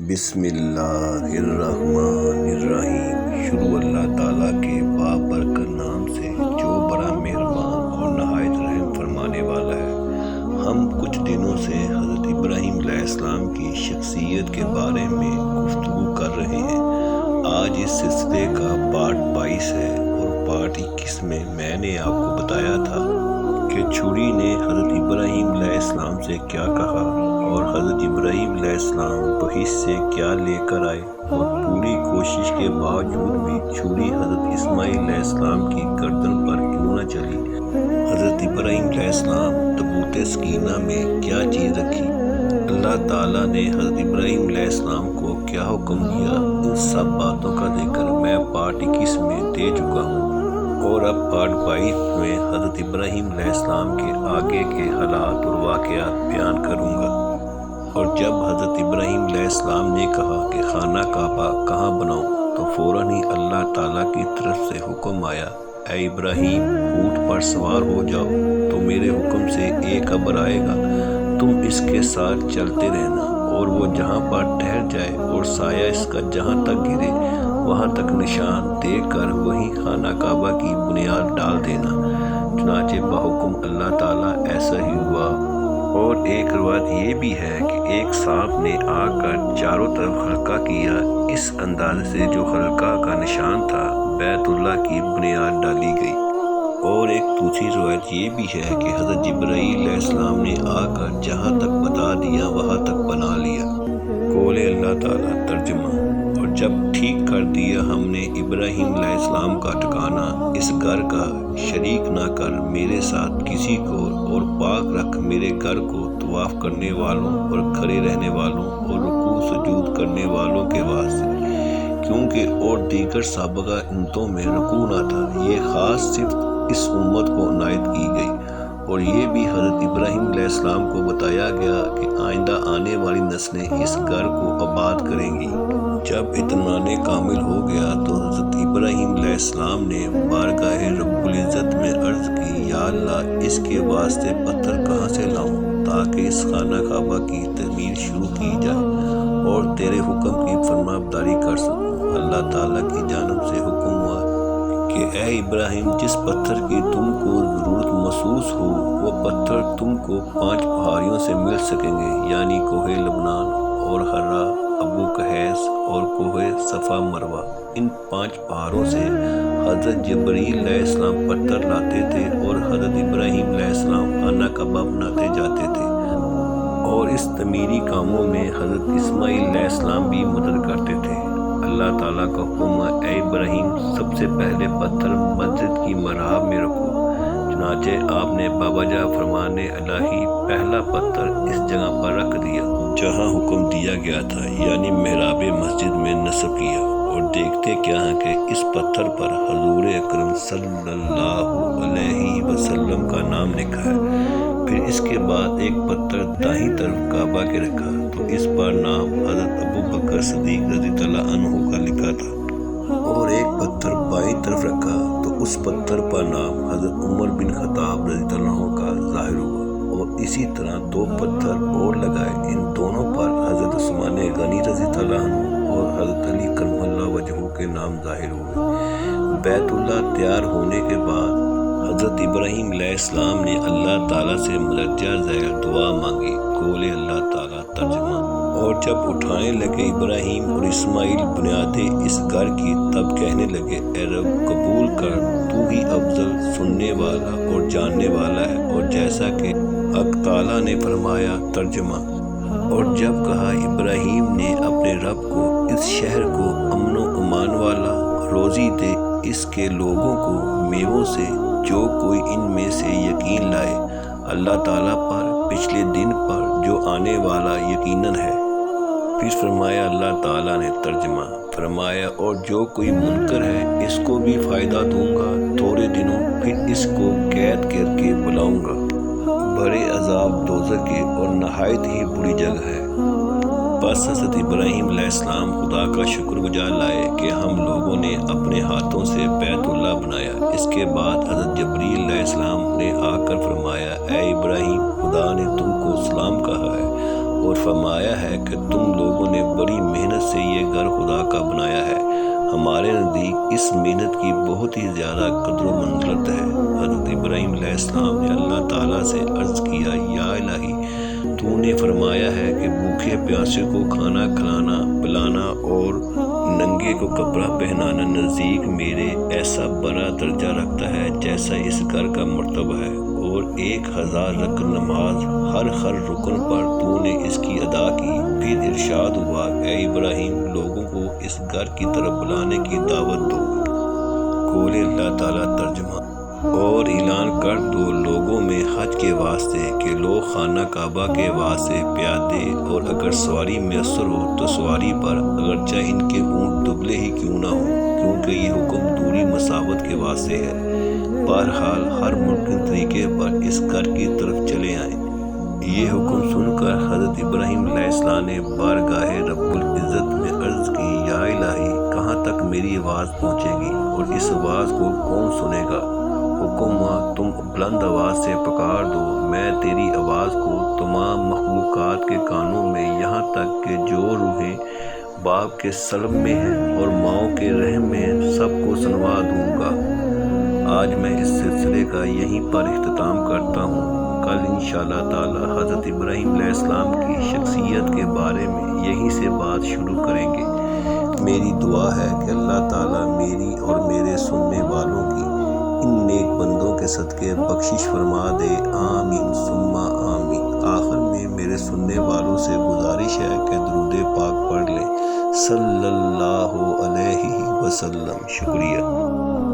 بسم اللہ الرحمن الرحیم۔ شروع اللہ تعالیٰ کے بابرکت نام سے جو بڑا مہربان اور نہایت رحم فرمانے والا ہے۔ ہم کچھ دنوں سے حضرت ابراہیم علیہ السلام کی شخصیت کے بارے میں گفتگو کر رہے ہیں۔ آج اس سلسلے کا پارٹ 22 ہے اور پارٹ 21 میں نے آپ کو بتایا تھا کہ چھری نے حضرت ابراہیم علیہ السلام سے کیا کہا اور حضرت ابراہیم علیہ السلام بحث سے کیا لے کر آئے، اور پوری کوشش کے باوجود بھی چھری حضرت اسماعیل علیہ السلام کی گردن پر کیوں نہ چلی۔ حضرت ابراہیم علیہ السلام تابوت سکینہ میں کیا چیز رکھی، اللہ تعالیٰ نے حضرت ابراہیم علیہ السلام کو کیا حکم دیا، ان سب باتوں کا ذکر میں پارٹ 21 میں دے چکا ہوں، اور اب پارٹ 22 میں حضرت ابراہیم علیہ السلام کے آگے کے حالات اور واقعات بیان کروں گا۔ اور جب حضرت ابراہیم علیہ السلام نے کہا کہ خانہ کعبہ کہاں بناؤں، تو فوراً ہی اللہ تعالیٰ کی طرف سے حکم آیا، اے ابراہیم، اونٹ پر سوار ہو جاؤ، تو میرے حکم سے ایک ابر آئے گا، تم اس کے ساتھ چلتے رہنا، اور وہ جہاں پر ٹھہر جائے اور سایہ اس کا جہاں تک گرے وہاں تک نشان دے کر وہیں خانہ کعبہ کی بنیاد ڈال دینا۔ چنانچہ بحکم اللہ تعالیٰ ایسا ہی ہوا۔ اور ایک روایت یہ بھی ہے کہ ایک سانپ نے آ کر چاروں طرف حلقہ کیا، اس اندازے سے جو حلقہ کا نشان تھا بیت اللہ کی بنیاد ڈالی گئی۔ اور ایک دوسری روایت یہ بھی ہے کہ حضرت جبرائیل علیہ السلام نے آ کر جہاں تک بتا دیا وہاں تک بنا لیا۔ قول اللہ تعالیٰ ترجمہ۔ اور جب ٹھیک کر دیا ہم نے ابراہیم علیہ السلام کا ٹھکانہ اس گھر کا، شریک نہ کر میرے ساتھ کسی کو، اور پاک رکھ میرے گھر کو طواف کرنے والوں اور کھڑے رہنے والوں اور رکوع سجود کرنے والوں کے واسطے، کیونکہ اور دیگر سابقہ امتوں میں رکوع نہ تھا، یہ خاص صرف اس امت کو عنایت کی گئی۔ اور یہ بھی حضرت ابراہیم علیہ السلام کو بتایا گیا کہ آئندہ آنے والی نسلیں اس گھر کو آباد کریں گی۔ جب اطمینان کامل ہو گیا تو حضرت ابراہیم علیہ السلام نے بارگاہ رب العزت میں عرض کی، یا اللہ، اس کے واسطے پتھر کہاں سے لاؤں تاکہ اس خانہ کعبہ کی تعمیر شروع کی جائے اور تیرے حکم کی فرمانبرداری کر سکوں۔ اللہ تعالیٰ کی جانب سے حکم ہوا کہ اے ابراہیم، جس پتھر کی تم کو ضرورت محسوس ہو وہ پتھر تم کو 5 پہاڑیوں سے مل سکیں گے، یعنی کوہ لبنان اور حرا، ابو قحیس اور کوہ صفا مروہ۔ ان 5 پہاڑوں سے حضرت جبرائیل علیہ السلام پتھر لاتے تھے اور حضرت ابراہیم علیہ السلام خانہ کعبہ بناتے جاتے تھے، اور اس تعمیری کاموں میں حضرت اسماعیل علیہ السلام بھی مدد کرتے تھے۔ اللہ تعالیٰ کا حکم ہے، اے ابراہیم، سب سے پہلے پتھر مسجد کی محراب میں رکھو۔ چنانچہ آپ نے بابا جا فرمان الہی پہلا پتھر اس جگہ پر رکھ دیا جہاں حکم دیا گیا تھا، یعنی محراب مسجد میں نصب کیا، اور دیکھتے کیا ہیں کہ اس پتھر پر حضور اکرم صلی اللہ علیہ وسلم کا نام لکھا ہے۔ پھر اس کے بعد ایک پتھر دائیں طرف کعبہ کے رکھا تو اس پر نام حضرت ابو بکر صدیق رضی اللہ عنہ کا لکھا تھا، اور ایک پتھر بائیں طرف رکھا تو اس پتھر پر نام حضرت عمر بن خطاب رضی اللہ عنہ کا ظاہر ہوا، اور اسی طرح 2 پتھر اور لگائے، ان دونوں پر حضرت عثمان غنی رضی اللہ عنہ اور حضرت علی کرم اللہ وجہہ کے نام ظاہر ہوئے۔ بیت اللہ تیار ہونے کے بعد حضرت ابراہیم علیہ السلام نے اللہ تعالیٰ سے مدرجہ ذیل دعا مانگی۔ قول اللہ تعالیٰ ترجمہ۔ اور جب اٹھانے لگے ابراہیم اور اسماعیل بنیادیں اس گھر کی، تب کہنے لگے، اے رب، قبول کر، تو ہی افضل سننے والا اور جاننے والا ہے، اور جیسا کہ حق تعالیٰ نے فرمایا۔ ترجمہ۔ اور جب کہا ابراہیم نے اپنے رب کو، اس شہر کو امن و امان والا روزی دے، اس کے لوگوں کو میووں سے، جو کوئی ان میں سے یقین لائے اللہ تعالیٰ پر، پچھلے دن پر جو آنے والا یقیناً ہے۔ پھر فرمایا اللہ تعالیٰ نے۔ ترجمہ۔ فرمایا، اور جو کوئی منکر ہے اس کو بھی فائدہ دوں گا تھوڑے دنوں، پھر اس کو قید کر کے بلاؤں گا۔ بڑے عذاب دوزخ کے اور نہایت ہی بری جگہ ہے۔ بس حضرت ابراہیم علیہ السلام خدا کا شکر گزار لائے کہ ہم لوگوں نے اپنے ہاتھوں سے بیت اللہ بنایا۔ اس کے بعد حضرت جبرائیل علیہ السلام نے آ کر فرمایا، اے ابراہیم، خدا نے تم کو سلام کہا ہے اور فرمایا ہے کہ تم لوگوں نے بڑی محنت سے یہ گھر خدا کا بنایا ہے۔ ہمارے نزدیک اس محنت کی بہت ہی زیادہ قدر و منزلت ہے۔ حضرت ابراہیم علیہ السلام نے اللہ تعالیٰ سے عرض کیا، یا الہی، تو نے فرمایا ہے کہ بھوکے پیاسے کو کھانا کھلانا پلانا اور ننگے کو کپڑا پہنانا نزدیک میرے ایسا بڑا درجہ رکھتا ہے جیسا اس گھر کا مرتبہ ہے، اور 1000 رکن نماز ہر رکن پر تو نے اس کی ادا کی۔ پھر ارشاد ہوا، اے ابراہیم، لوگوں کو اس گھر کی طرف بلانے کی دعوت دو۔ قول اللہ تعالیٰ ترجمہ: اور اعلان کر دو لوگوں میں حج کے واسطے کہ لوگ خانہ کعبہ کے واسطے پیادے، اور اگر سواری میسر ہو تو سواری پر، اگرچہ ان کے اونٹ دبلے ہی کیوں نہ ہوں، کیونکہ یہ حکم دوری مساوت کے واسطے ہے۔ بہرحال ہر ممکن طریقے پر اس گھر کی طرف چلے آئیں۔ یہ حکم سن کر حضرت ابراہیم علیہ السلام نے بارگاہ رب العزت میں عرض کی، یا الہی، کہاں تک میری آواز پہنچے گی اور اس آواز کو کون سنے گا؟ حکم ہوا، تم بلند آواز سے پکار دو، میں تیری آواز کو تمام مخلوقات کے کانوں میں، یہاں تک کہ جو روحیں باپ کے سلب میں ہیں اور ماؤں کے رحم میں، سب کو سنوا دوں گا۔ آج میں اس سلسلے کا یہیں پر اختتام کرتا ہوں۔ کل انشاءاللہ تعالی حضرت ابراہیم علیہ السلام کی شخصیت کے بارے میں یہیں سے بات شروع کریں گے۔ میری دعا ہے کہ اللہ تعالیٰ میری اور میرے سننے والوں کی ان نیک بندوں کے صدقے بخشش فرما دے، آمین ثم آمین۔ آخر میں میرے سننے والوں سے گزارش ہے کہ درود پاک پڑھ لیں، صلی اللہ علیہ وسلم۔ شکریہ۔